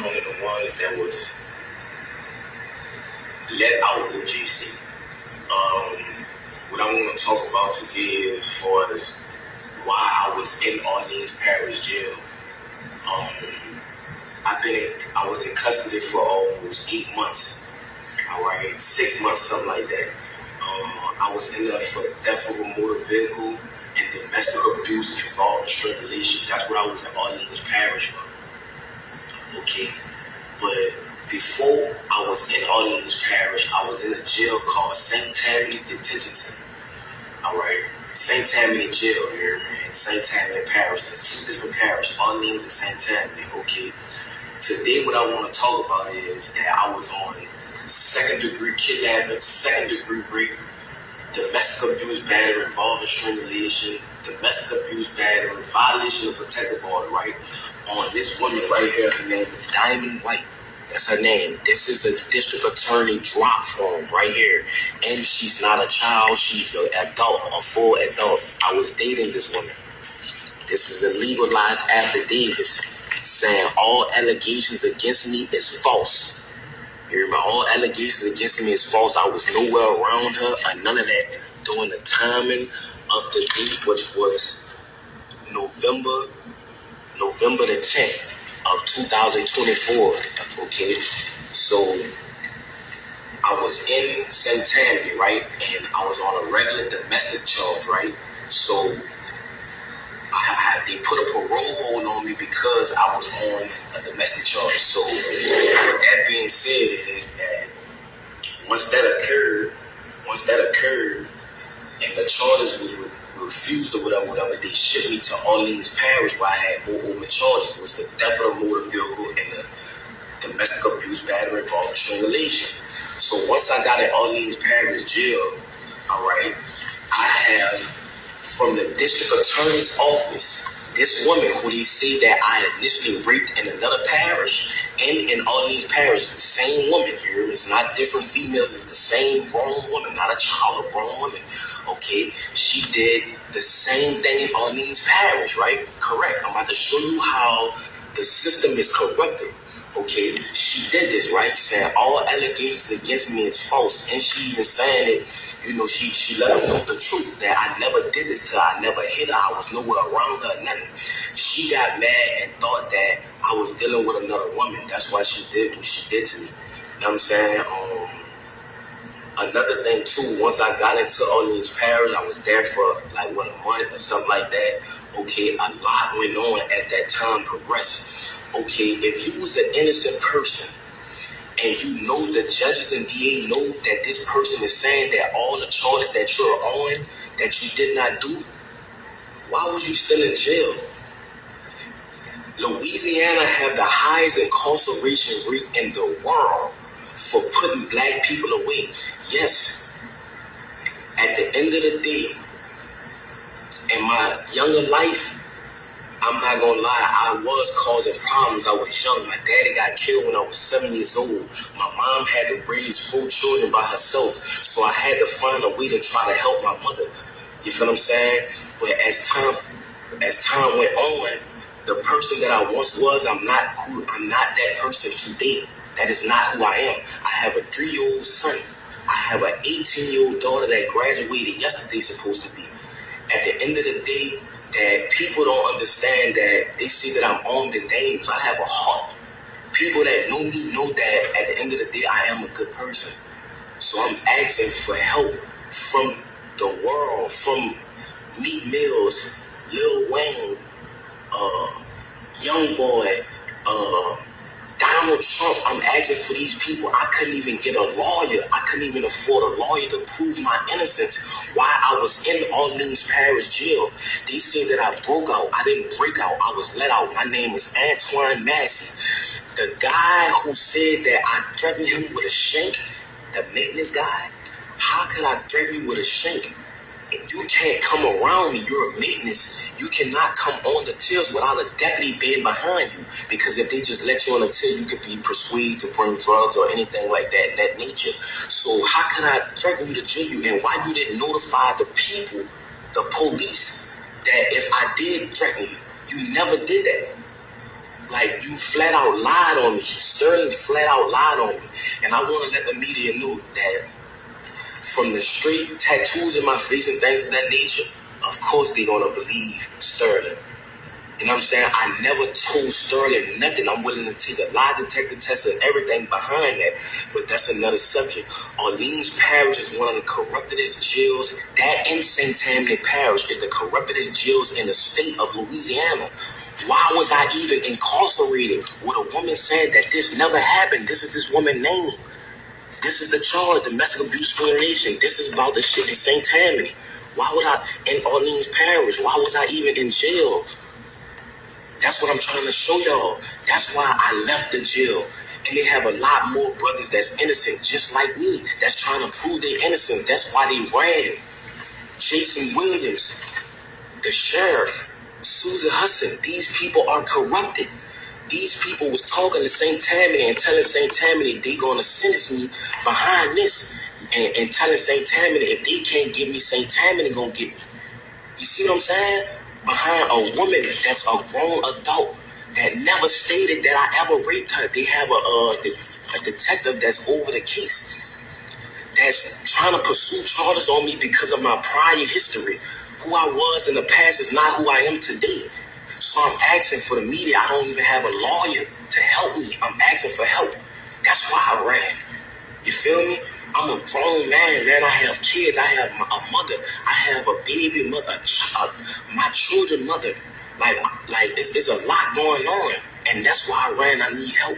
one of the ones that was let out of JC. What I want to talk about today is as far as why I was in Orleans Parish Jail. I was in custody for almost 8 months. All right, 6 months, something like that. I was in there for theft of a motor vehicle and domestic abuse involving strangulation. That's what I was in Orleans Parish for. Okay, but before I was in Orleans Parish, I was in a jail called St. Tammany Detention Center. All right, St. Tammany Jail here in St. Tammany Parish. There's two different parishes, Orleans and St. Tammany. Okay, today what I want to talk about is that I was on second-degree kidnapping, second-degree rape, domestic abuse, battery involving strangulation, domestic abuse, battery, violation of protective order, right? On this woman right here, her name is Diamond White. That's her name. This is a district attorney drop form right here. And she's not a child. She's an adult, a full adult. I was dating this woman. This is a legalized affidavit saying all allegations against me is false. You remember, all allegations against me is false. I was nowhere around her or none of that during the timing of the date, which was November the 10th of 2024. Okay, so I was in St. Tammany, right, and I was on a regular domestic charge, right. So they put a parole hold on me because I was on a domestic charge. So with that being said, is that once that occurred, and the charges was refused or whatever, they shipped me to Orleans Parish where I had more open charges. It was the theft of a motor vehicle and the domestic abuse, battery involving strangulation. So once I got in Orleans Parish Jail, all right, I have from the district attorney's office, this woman who they say that I initially raped in another parish and in Orleans Parish is the same woman here. It's not different females. It's the same grown woman, not a child, a grown woman. Okay, she did the same thing in Orleans Parish, right? Correct. I'm about to show you how the system is corrupted. Okay, she did this, right? Saying all allegations against me is false, and she even saying it. You know, she let them know the truth that I never did this to her. I never hit her. I was nowhere around her, nothing. She got mad and thought that I was dealing with another woman. That's why she did what she did to me. You know what I'm saying? Another thing too, once I got into Orleans Parish, I was there for like a month or something like that. Okay, a lot went on as that time progressed. Okay, if you was an innocent person and you know the judges and DA know that this person is saying that all the charges that you're on that you did not do, why was you still in jail? Louisiana have the highest incarceration rate in the world for putting black people away. Yes, at the end of the day, in my younger life, I'm not gonna lie, I was causing problems. I was young. My daddy got killed when I was 7 years old. My mom had to raise 4 children by herself, so I had to find a way to try to help my mother. You feel what I'm saying? But as time went on, the person that I once was, I'm not that person today. That is not who I am. I have a 3-year-old son. I have an 18-year-old daughter that graduated yesterday, supposed to be. At the end of the day, that people don't understand that they see that I'm armed and dangerous. I have a heart. People that know me know that at the end of the day, I am a good person. So I'm asking for help from the world, from Meek Mills, Lil Wayne, Young Boy, Donald Trump. I'm asking for these people. I couldn't even get a lawyer. I couldn't even afford a lawyer to prove my innocence while I was in Orleans Parish Jail. They say that I broke out. I didn't break out. I was let out. My name is Antoine Massey. The guy who said that I threatened him with a shank, the maintenance guy, how could I threaten you with a shank? If you can't come around me, you're a maintenance. You cannot come on the tills without a deputy being behind you. Because if they just let you on the till, you could be persuaded to bring drugs or anything like that in that nature. So how can I threaten you to jail you? And why you didn't notify the people, the police, that if I did threaten you, you never did that. Like, you flat out lied on me. Sterling flat out lied on me. And I want to let the media know that from the straight tattoos in my face and things of that nature, of course they're going to believe Sterling. You know what I'm saying? I never told Sterling nothing. I'm willing to take a lie detector test and everything behind that. But that's another subject. Orleans Parish is one of the corruptedest jails. That in St. Tammany Parish is the corruptedest jails in the state of Louisiana. Why was I even incarcerated with a woman saying that this never happened? This is this woman's name. This is the charge, domestic abuse violation. This is about the shit in St. Tammany. Why was I in Orleans Parish? Why was I even in jail? That's what I'm trying to show y'all. That's why I left the jail. And they have a lot more brothers that's innocent, just like me, that's trying to prove their innocence. That's why they ran. Jason Williams, the sheriff, Susan Hudson, these people are corrupted. These people was talking to St. Tammany and telling St. Tammany they gonna sentence me behind this, and telling St. Tammany if they can't get me, St. Tammany gonna get me. You see what I'm saying? Behind a woman that's a grown adult that never stated that I ever raped her. They have a detective that's over the case, that's trying to pursue charges on me because of my prior history. Who I was in the past is not who I am today. So I'm asking for the media. I don't even have a lawyer to help me. I'm asking for help. That's why I ran. You feel me? I'm a grown man. I have kids. I have a mother. I have a baby mother, a child, my children mother. Like it's a lot going on. And that's why I ran. I need help.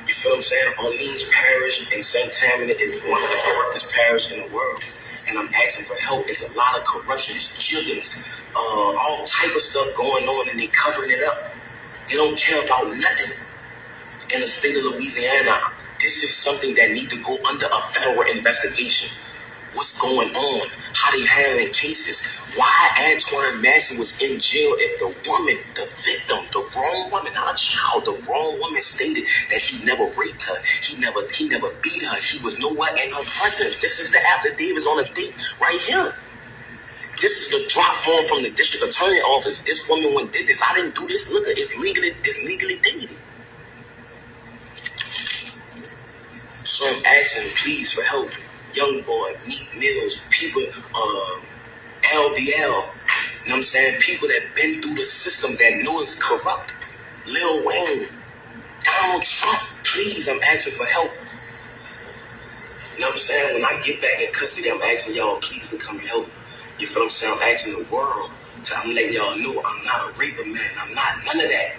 You feel what I'm saying? Orleans Parish and St. Tammany is one of the corruptest parishes in the world. And I'm asking for help. It's a lot of corruption. It's jiggins, all type of stuff going on, and they covering it up. They don't care about nothing in the state of Louisiana. This is something that needs to go under a federal investigation. What's going on? How they handling cases? Why Antoine Massey was in jail if the woman, the victim, the grown woman, not a child, the grown woman stated that he never raped her. He never beat her. He was nowhere in her presence. This is the affidavits on the date right here. This is the drop form from the district attorney office. This woman went did this. I didn't do this. Look, it's legally dated. So I'm asking, please, for help. Young boy, Meek Mills, people, LBL, you know what I'm saying? People that been through the system that know it's corrupt. Lil Wayne, Donald Trump, please, I'm asking for help. You know what I'm saying? When I get back in custody, I'm asking y'all, please, to come help. You feel what I'm saying? I'm asking the world. I'm letting y'all know I'm not a raper, man. I'm not none of that.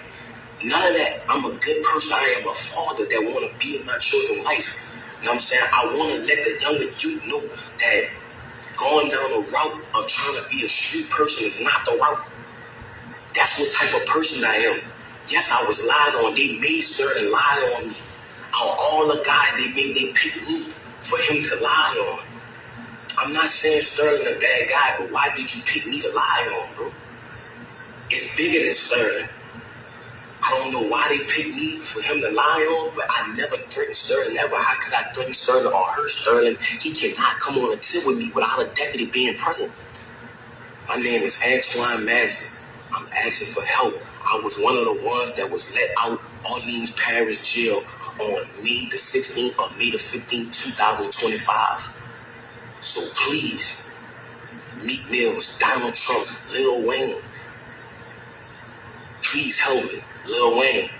None of that. I'm a good person. I am a father that want to be in my children's life. You know what I'm saying? I want to let the younger youth know that going down the route of trying to be a street person is not the route. That's what type of person I am. Yes, I was lied on. They made certain lie on me. All the guys they picked me for him to lie on. I'm not saying Sterling a bad guy, but why did you pick me to lie on, bro? It's bigger than Sterling. I don't know why they picked me for him to lie on, but I never threatened Sterling ever. How could I threaten Sterling or hurt Sterling? He cannot come on a tip with me without a deputy being present. My name is Antoine Massey. I'm asking for help. I was one of the ones that was let out Orleans Parish Jail on May the 16th or May the 15th, 2025. So please, Meek Mills, Donald Trump, Lil Wayne, please help me. Lil Wayne,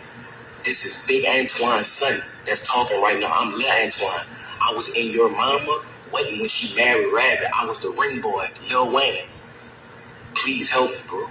this is Big Antoine's son that's talking right now. I'm Lil Antoine. I was in your mama wedding when she married Rabbit. I was the ring boy, Lil Wayne. Please help me, bro.